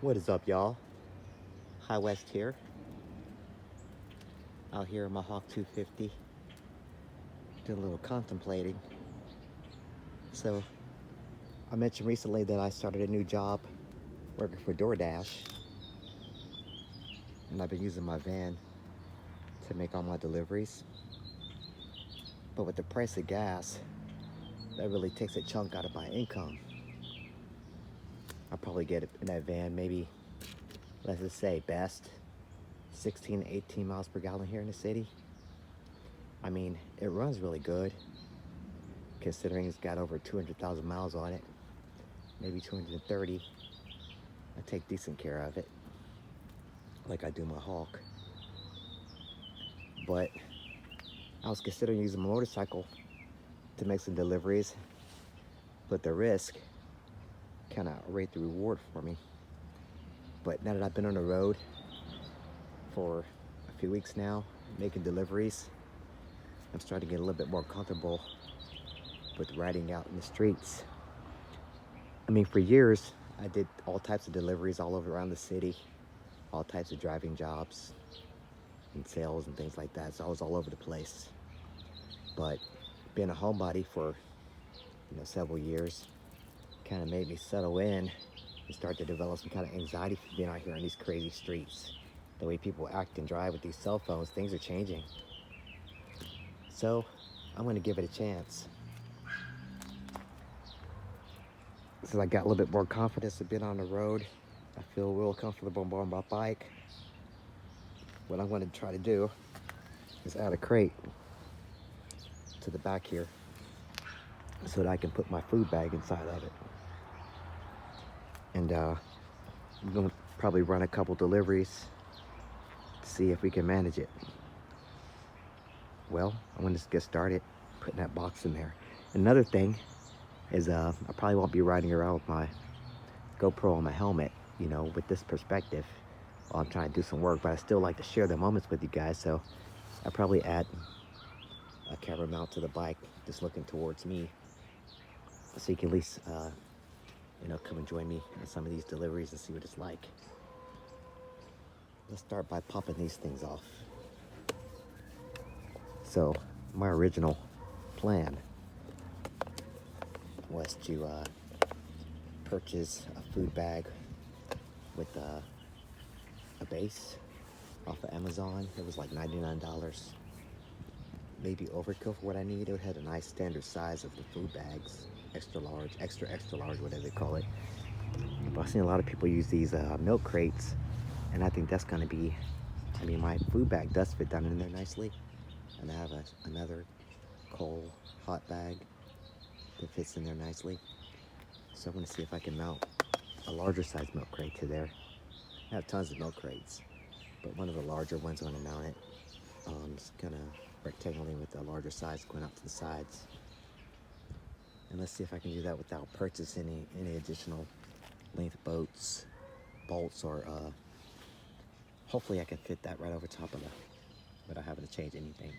What is up, y'all? High West here. Out here in my Hawk 250. Doing a little contemplating. So, I mentioned recently that I started a new job working for DoorDash. And I've been using my van to make all my deliveries. But with the price of gas, that really takes a chunk out of my income. I'll probably get in that van maybe, let's just say, best 16, 18 miles per gallon here in the city. I mean, it runs really good, considering it's got over 200,000 miles on it, maybe 230. I take decent care of it, like I do my Hawk. But I was considering using my motorcycle to make some deliveries, but the risk kind of outweighed the reward for me. But now that I've been on the road for a few weeks now, making deliveries, I'm starting to get a little bit more comfortable with riding out in the streets. I mean, for years, I did all types of deliveries all over around the city, all types of driving jobs and sales and things like that. So I was all over the place. But being a homebody for several years kind of made me settle in and start to develop some kind of anxiety for being out here on these crazy streets. The way people act and drive with these cell phones, things are changing. So I'm going to give it a chance. So I got a little bit more confidence of being on the road. I feel real comfortable on my bike. What I'm going to try to do is add a crate to the back here so that I can put my food bag inside of it. And I'm going to probably run a couple deliveries to see if we can manage it. Well, I'm going to just get started putting that box in there. Another thing is I probably won't be riding around with my GoPro on my helmet, with this perspective while I'm trying to do some work, but I still like to share the moments with you guys, so I'll probably add a camera mount to the bike just looking towards me so you can at least come and join me in some of these deliveries and see what it's like. Let's start by popping these things off. So my original plan was to purchase a food bag with a base off of Amazon. It was like $99. Maybe overkill for what I need. It had a nice standard size of the food bags, extra large, extra large, whatever they call it. But I've seen a lot of people use these milk crates, and I think that's going to be, my food bag does fit down in there nicely, and I have another coal hot bag that fits in there nicely. So I'm going to see if I can mount a larger size milk crate to there. I have tons of milk crates, but one of the larger ones I'm going to mount it. It's kind of rectangular with a larger size going out to the sides. And let's see if I can do that without purchasing any additional length bolts, or hopefully I can fit that right over top of without having to change anything.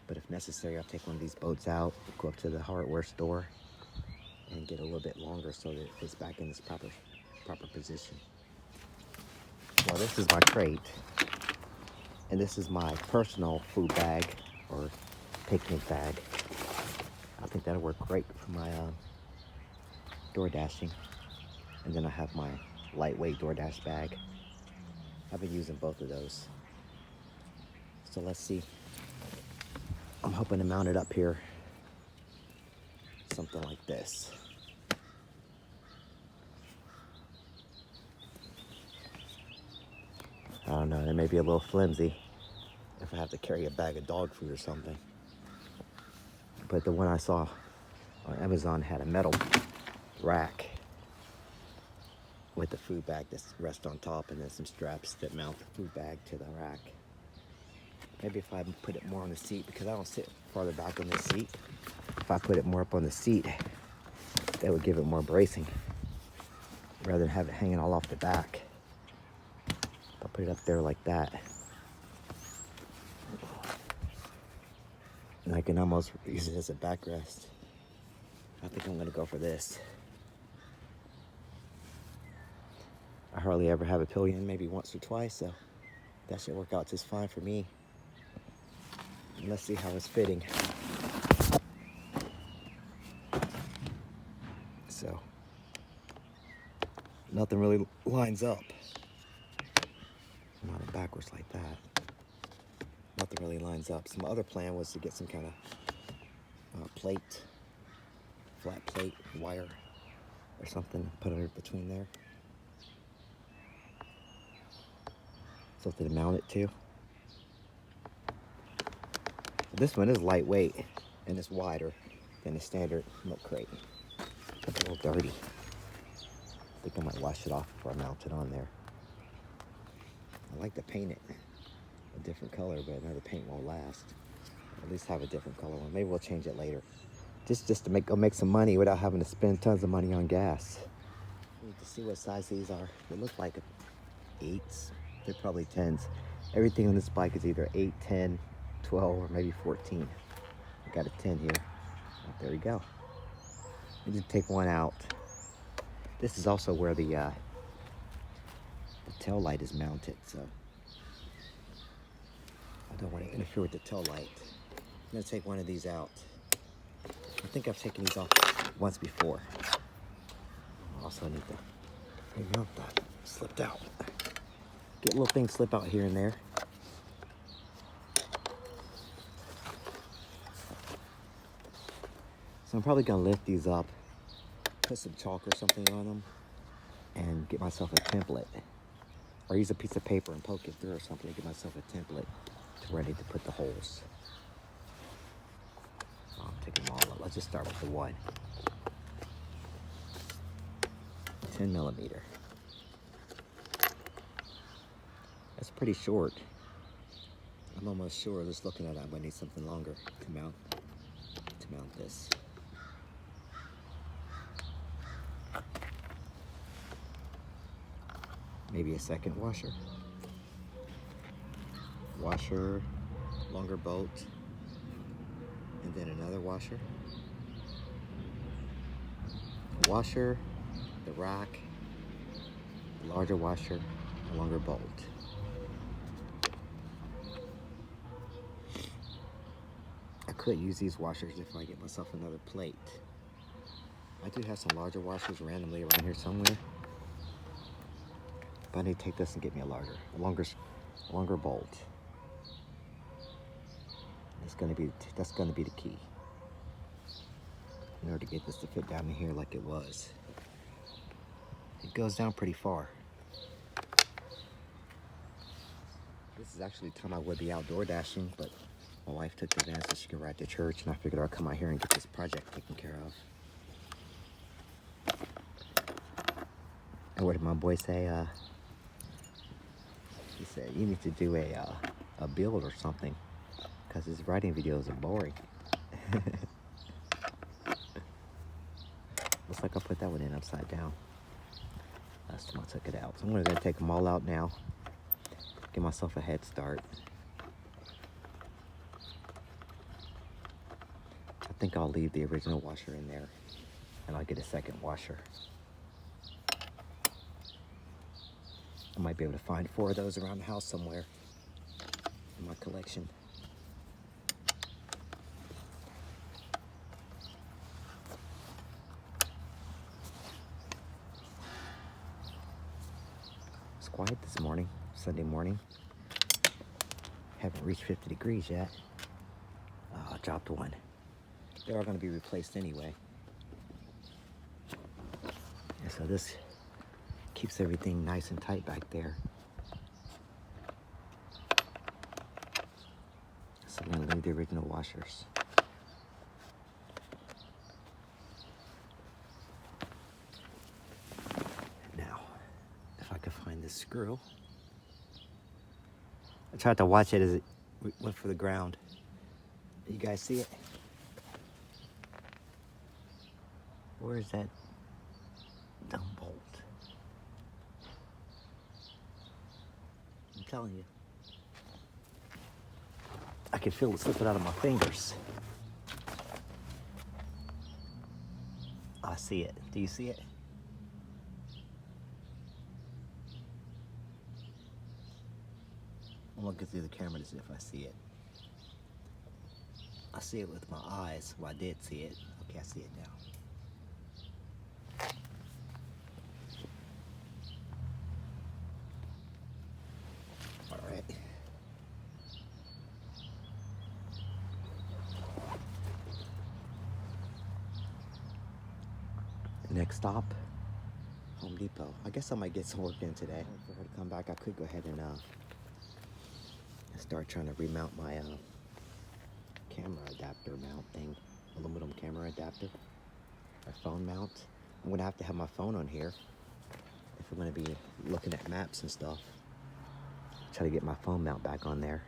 But if necessary, I'll take one of these bolts out, go up to the hardware store, and get a little bit longer so that it fits back in this proper position. Well, this is my crate, and this is my personal food bag or picnic bag. I think that'll work great for my door dashing. And then I have my lightweight DoorDash bag. I've been using both of those. So let's see. I'm hoping to mount it up here. Something like this. I don't know, it may be a little flimsy if I have to carry a bag of dog food or something. But the one I saw on Amazon had a metal rack with the food bag that's rests on top, and then some straps that mount the food bag to the rack. Maybe if I put it more on the seat, because I don't sit farther back on the seat. If I put it more up on the seat, that would give it more bracing rather than have it hanging all off the back. I'll put it up there like that. And I can almost use it as a backrest. I think I'm gonna go for this. I hardly ever have a pillion, maybe once or twice, so that should work out just fine for me. And let's see how it's fitting. So, nothing really lines up. Not backwards like that. Nothing really lines up. So my other plan was to get some kind of plate, flat plate, wire, or something, put it between there. Something to mount it to. This one is lightweight and it's wider than the standard milk crate. It's a little dirty. I think I might wash it off before I mount it on there. I like to paint it a different color, but another paint won't last. At least have a different color one. Maybe we'll change it later. Just to go make some money without having to spend tons of money on gas. I need to see what size these are. They look like 8s. They're probably 10s. Everything on this bike is either 8, 10, 12, or maybe 14. I got a 10 here. Oh, there we go. I need to take one out. This is also where the tail light is mounted, so I don't want to interfere with the tail light. I'm gonna take one of these out. I think I've taken these off once before. I also need to remount that. Slipped out. Get little things slip out here and there. So I'm probably gonna lift these up, put some chalk or something on them, and get myself a template. Or use a piece of paper and poke it through or something to get myself a template to ready to put the holes. I'm taking them all out. Let's just start with the one. 10 millimeter. That's pretty short. I'm almost sure, just looking at it, I'm gonna need something longer to mount this. Maybe a second washer. Washer, longer bolt, and then another washer. Washer, the rack, the larger washer, a longer bolt. I could use these washers if I get myself another plate. I do have some larger washers randomly around here somewhere. But I need to take this and get me a longer bolt. That's gonna be the key. In order to get this to fit down in here like it was. It goes down pretty far. This is actually the time I would be outdoor dashing, but my wife took the van so she could ride to church, and I figured I'd come out here and get this project taken care of. And what did my boy say? He said, you need to do a build or something, because his riding videos are boring. Looks like I put that one in upside down. Last time I took it out. So I'm going to take them all out now. Give myself a head start. I think I'll leave the original washer in there, and I'll get a second washer. I might be able to find 4 of those around the house somewhere in my collection. It's quiet this morning, Sunday morning. Haven't reached 50 degrees yet. Oh, I dropped one. They're all going to be replaced anyway. And so this keeps everything nice and tight back there. So I'm going to leave the original washers. Now, if I could find this screw. I tried to watch it as it went for the ground. You guys see it? Where is that dumb bolt? I'm telling you. I can feel it slipping out of my fingers. I see it. Do you see it? I'm looking through the camera to see if I see it. I see it with my eyes. Well, I did see it. Okay, I see it now. All right. Next stop, Home Depot. I guess I might get some work in today. For her to come back, I could go ahead and start trying to remount my camera adapter mount thing, aluminum camera adapter, my phone mount. I'm gonna have to have my phone on here if I'm gonna be looking at maps and stuff. Try to get my phone mount back on there.